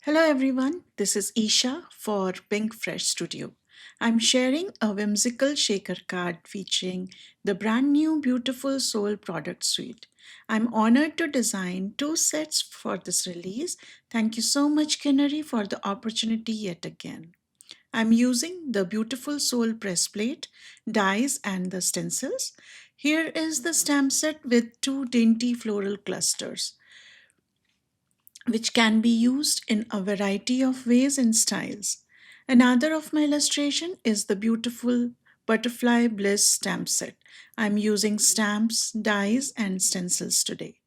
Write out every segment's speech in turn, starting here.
Hello everyone, this is Isha for Pinkfresh Studio. I'm sharing a whimsical shaker card featuring the brand new beautiful soul product suite. I'm honored to design two sets for this release. Thank you so much, Kinnary, for the opportunity yet again. I'm using the beautiful soul press plate, dies, and the stencils. Here is the stamp set with two dainty floral clusters which can be used in a variety of ways and styles. Another of my illustration is the beautiful Butterfly Bliss stamp set. I'm using stamps, dies, and stencils today.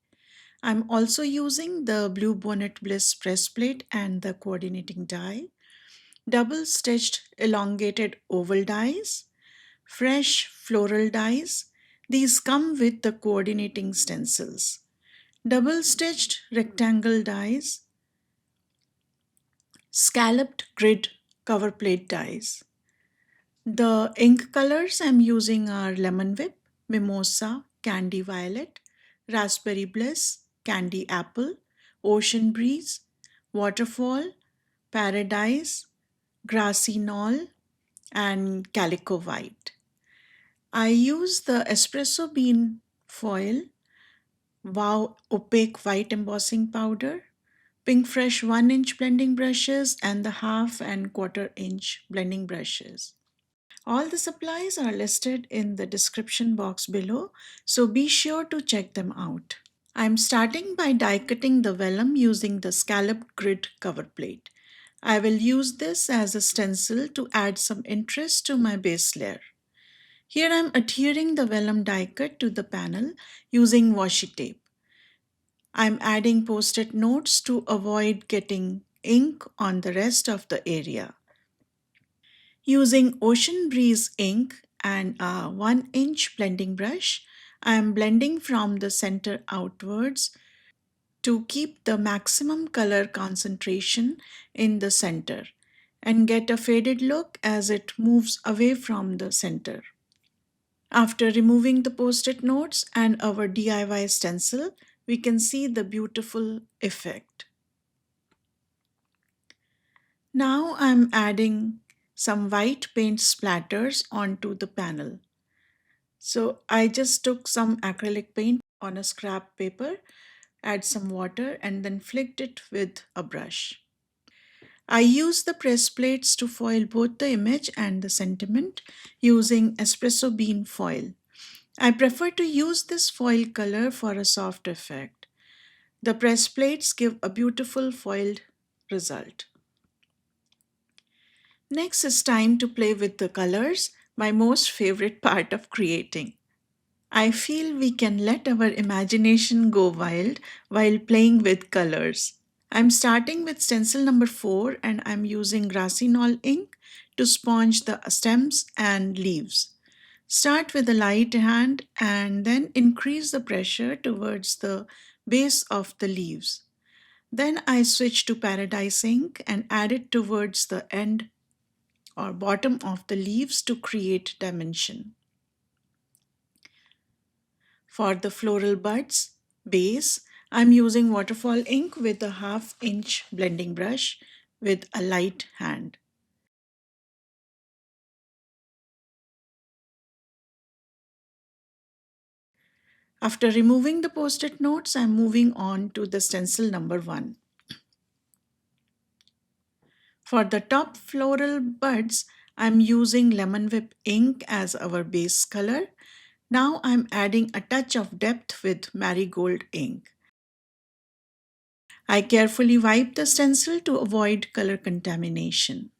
I'm also using the Blue Bonnet Bliss press plate and the coordinating die, double stitched elongated oval dies, fresh floral dies. These come with the coordinating stencils. Double stitched rectangle dies, scalloped grid cover plate dies. The ink colors I'm using are Lemon Whip, Mimosa, Candy Violet, Raspberry Bliss, Candy Apple, Ocean Breeze, Waterfall, Paradise, Grassy Knoll, and Calico White. I use the espresso bean foil, Wow opaque white embossing powder, Pinkfresh 1-inch blending brushes, and the half and quarter-inch blending brushes. All the supplies are listed in the description box below, so be sure to check them out. I'm starting by die cutting the vellum using the scalloped grid cover plate. I will use this as a stencil to add some interest to my base layer. Here I'm adhering the vellum die cut to the panel using washi tape. I'm adding post-it notes to avoid getting ink on the rest of the area. Using Ocean Breeze ink and a 1-inch blending brush, I am blending from the center outwards to keep the maximum color concentration in the center and get a faded look as it moves away from the center. After removing the post-it notes and our DIY stencil, we can see the beautiful effect. Now I'm adding some white paint splatters onto the panel. So I just took some acrylic paint on a scrap paper, add some water, and then flicked it with a brush. I use the press plates to foil both the image and the sentiment using espresso bean foil. I prefer to use this foil color for a soft effect. The press plates give a beautiful foiled result. Next is time to play with the colors, my most favorite part of creating. I feel we can let our imagination go wild while playing with colors. I'm starting with stencil number 4 and I'm using grassy knoll ink to sponge the stems and leaves. Start with a light hand and then increase the pressure towards the base of the leaves. Then I switch to Paradise ink and add it towards the end or bottom of the leaves to create dimension. For the floral buds base, I'm using waterfall ink with a 1/2-inch blending brush with a light hand. After removing the post-it notes, I'm moving on to the stencil number 1. For the top floral buds, I'm using Lemon Whip ink as our base color. Now I'm adding a touch of depth with Marigold ink. I carefully wipe the stencil to avoid color contamination.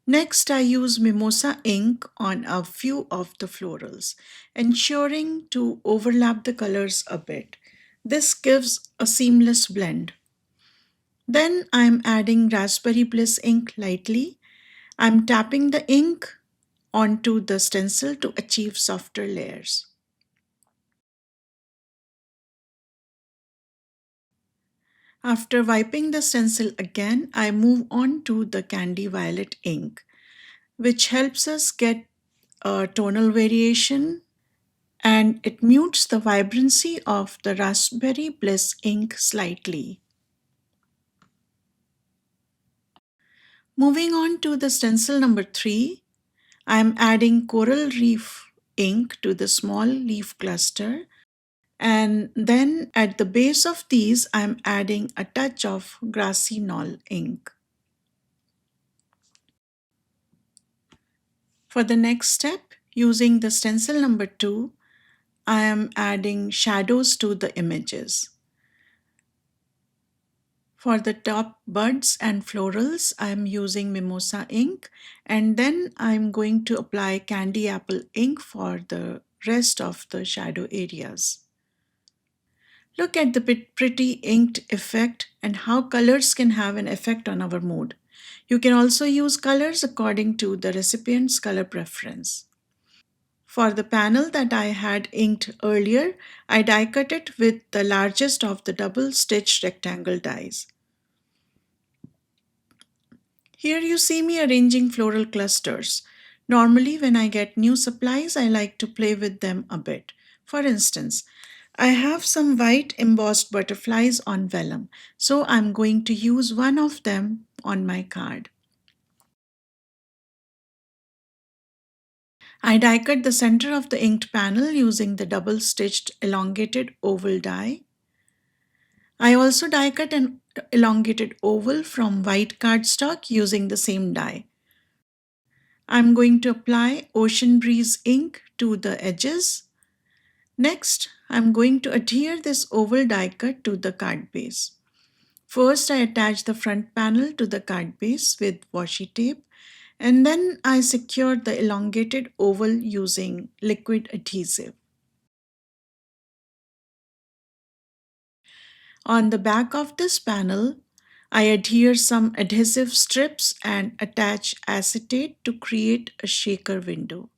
Next, I use Mimosa ink on a few of the florals, ensuring to overlap the colors a bit. This gives a seamless blend. Then I'm adding Raspberry Bliss ink lightly. I'm tapping the ink onto the stencil to achieve softer layers. After wiping the stencil again, I move on to the Candy Violet ink, which helps us get a tonal variation and it mutes the vibrancy of the Raspberry Bliss ink slightly. Moving on to the stencil number 3, I am adding coral reef ink to the small leaf cluster, and then at the base of these I am adding a touch of grassy knoll ink. For the next step, using the stencil number 2, I am adding shadows to the images. For the top buds and florals, I am using mimosa ink, and then I am going to apply candy apple ink for the rest of the shadow areas. Look at the pretty inked effect and how colors can have an effect on our mood. You can also use colors according to the recipient's color preference. For the panel that I had inked earlier, I die cut it with the largest of the double stitched rectangle dies. Here you see me arranging floral clusters. Normally, when I get new supplies, I like to play with them a bit. For instance, I have some white embossed butterflies on vellum, so I'm going to use one of them on my card. I die cut the center of the inked panel using the double stitched elongated oval die. I also die cut an elongated oval from white cardstock using the same die. I'm going to apply Ocean Breeze ink to the edges. Next, I'm going to adhere this oval die cut to the card base. First, I attach the front panel to the card base with washi tape, and then I secure the elongated oval using liquid adhesive. On the back of this panel, I adhere some adhesive strips and attach acetate to create a shaker window.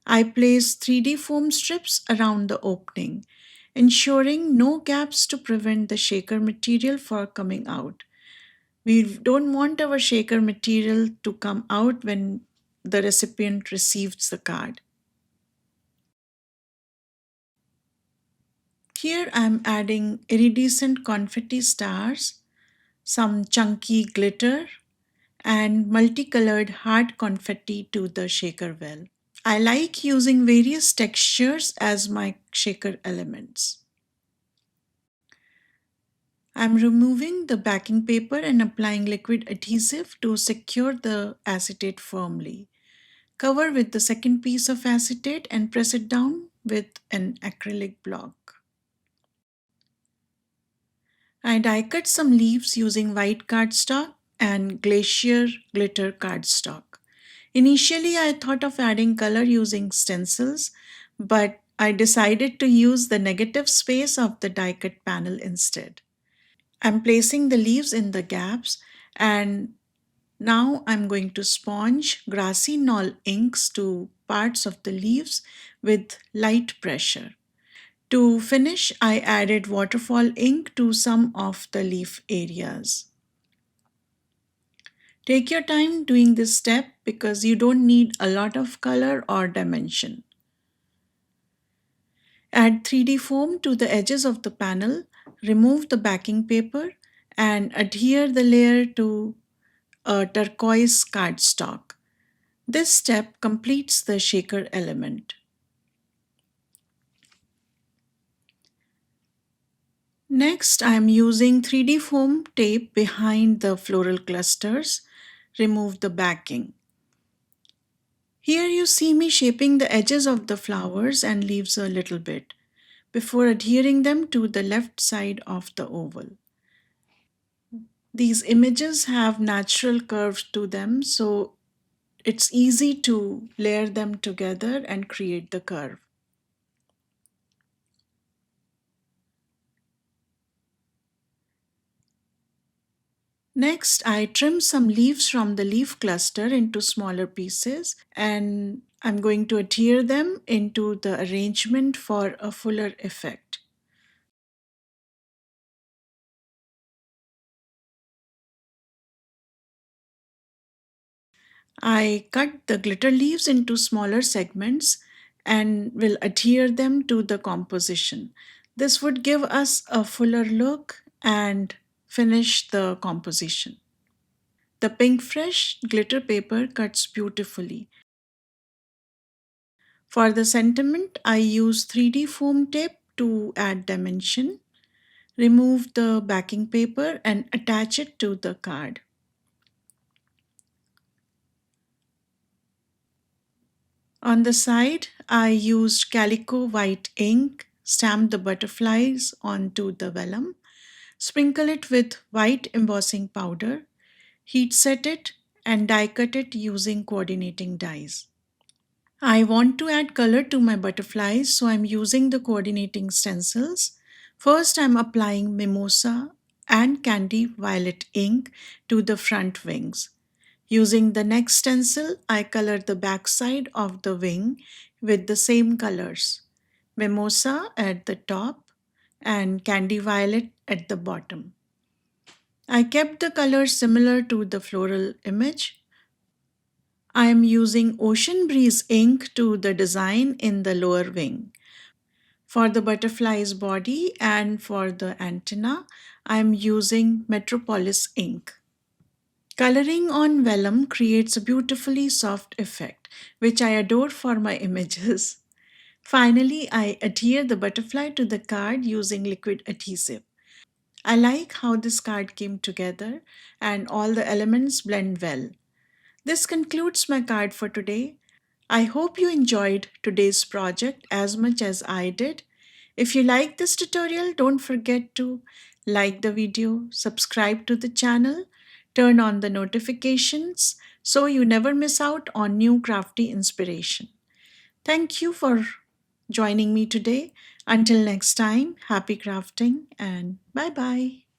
I place 3D foam strips around the opening, ensuring no gaps to prevent the shaker material from coming out. We don't want our shaker material to come out when the recipient receives the card. Here I am adding iridescent confetti stars, some chunky glitter, and multicolored hard confetti to the shaker well. I like using various textures as my shaker elements. I'm removing the backing paper and applying liquid adhesive to secure the acetate firmly. Cover with the second piece of acetate and press it down with an acrylic block. I die cut some leaves using white cardstock and glacier glitter cardstock. Initially, I thought of adding color using stencils, but I decided to use the negative space of the die cut panel instead. I'm placing the leaves in the gaps, and now I'm going to sponge grassy knoll inks to parts of the leaves with light pressure. To finish, I added waterfall ink to some of the leaf areas. Take your time doing this step because you don't need a lot of color or dimension. Add 3D foam to the edges of the panel, remove the backing paper, and adhere the layer to a turquoise cardstock. This step completes the shaker element. Next, I am using 3D foam tape behind the floral clusters. Remove the backing. Here you see me shaping the edges of the flowers and leaves a little bit before adhering them to the left side of the oval. These images have natural curves to them, so it's easy to layer them together and create the curve. Next, I trim some leaves from the leaf cluster into smaller pieces, and I'm going to adhere them into the arrangement for a fuller effect. I cut the glitter leaves into smaller segments and will adhere them to the composition. This would give us a fuller look and finish the composition. The Pinkfresh glitter paper cuts beautifully. For the sentiment, I use 3D foam tape to add dimension. Remove the backing paper and attach it to the card. On the side, I used calico white ink, stamped the butterflies onto the vellum, sprinkle it with white embossing powder, heat set it, and die cut it using coordinating dies. I want to add color to my butterflies, so I'm using the coordinating stencils. First, I'm applying mimosa and candy violet ink to the front wings. Using the next stencil, I colored the backside of the wing with the same colors, mimosa at the top and candy violet at the bottom. I kept the colors similar to the floral image. I am using Ocean Breeze ink to the design in the lower wing. For the butterfly's body and for the antenna, I am using Metropolis ink. Coloring on vellum creates a beautifully soft effect, which I adore for my images. Finally, I adhere the butterfly to the card using liquid adhesive. I like how this card came together and all the elements blend well. This concludes my card for today. I hope you enjoyed today's project as much as I did. If you like this tutorial, don't forget to like the video, subscribe to the channel, turn on the notifications so you never miss out on new crafty inspiration. Thank you for joining me today. Until next time, happy crafting and bye bye.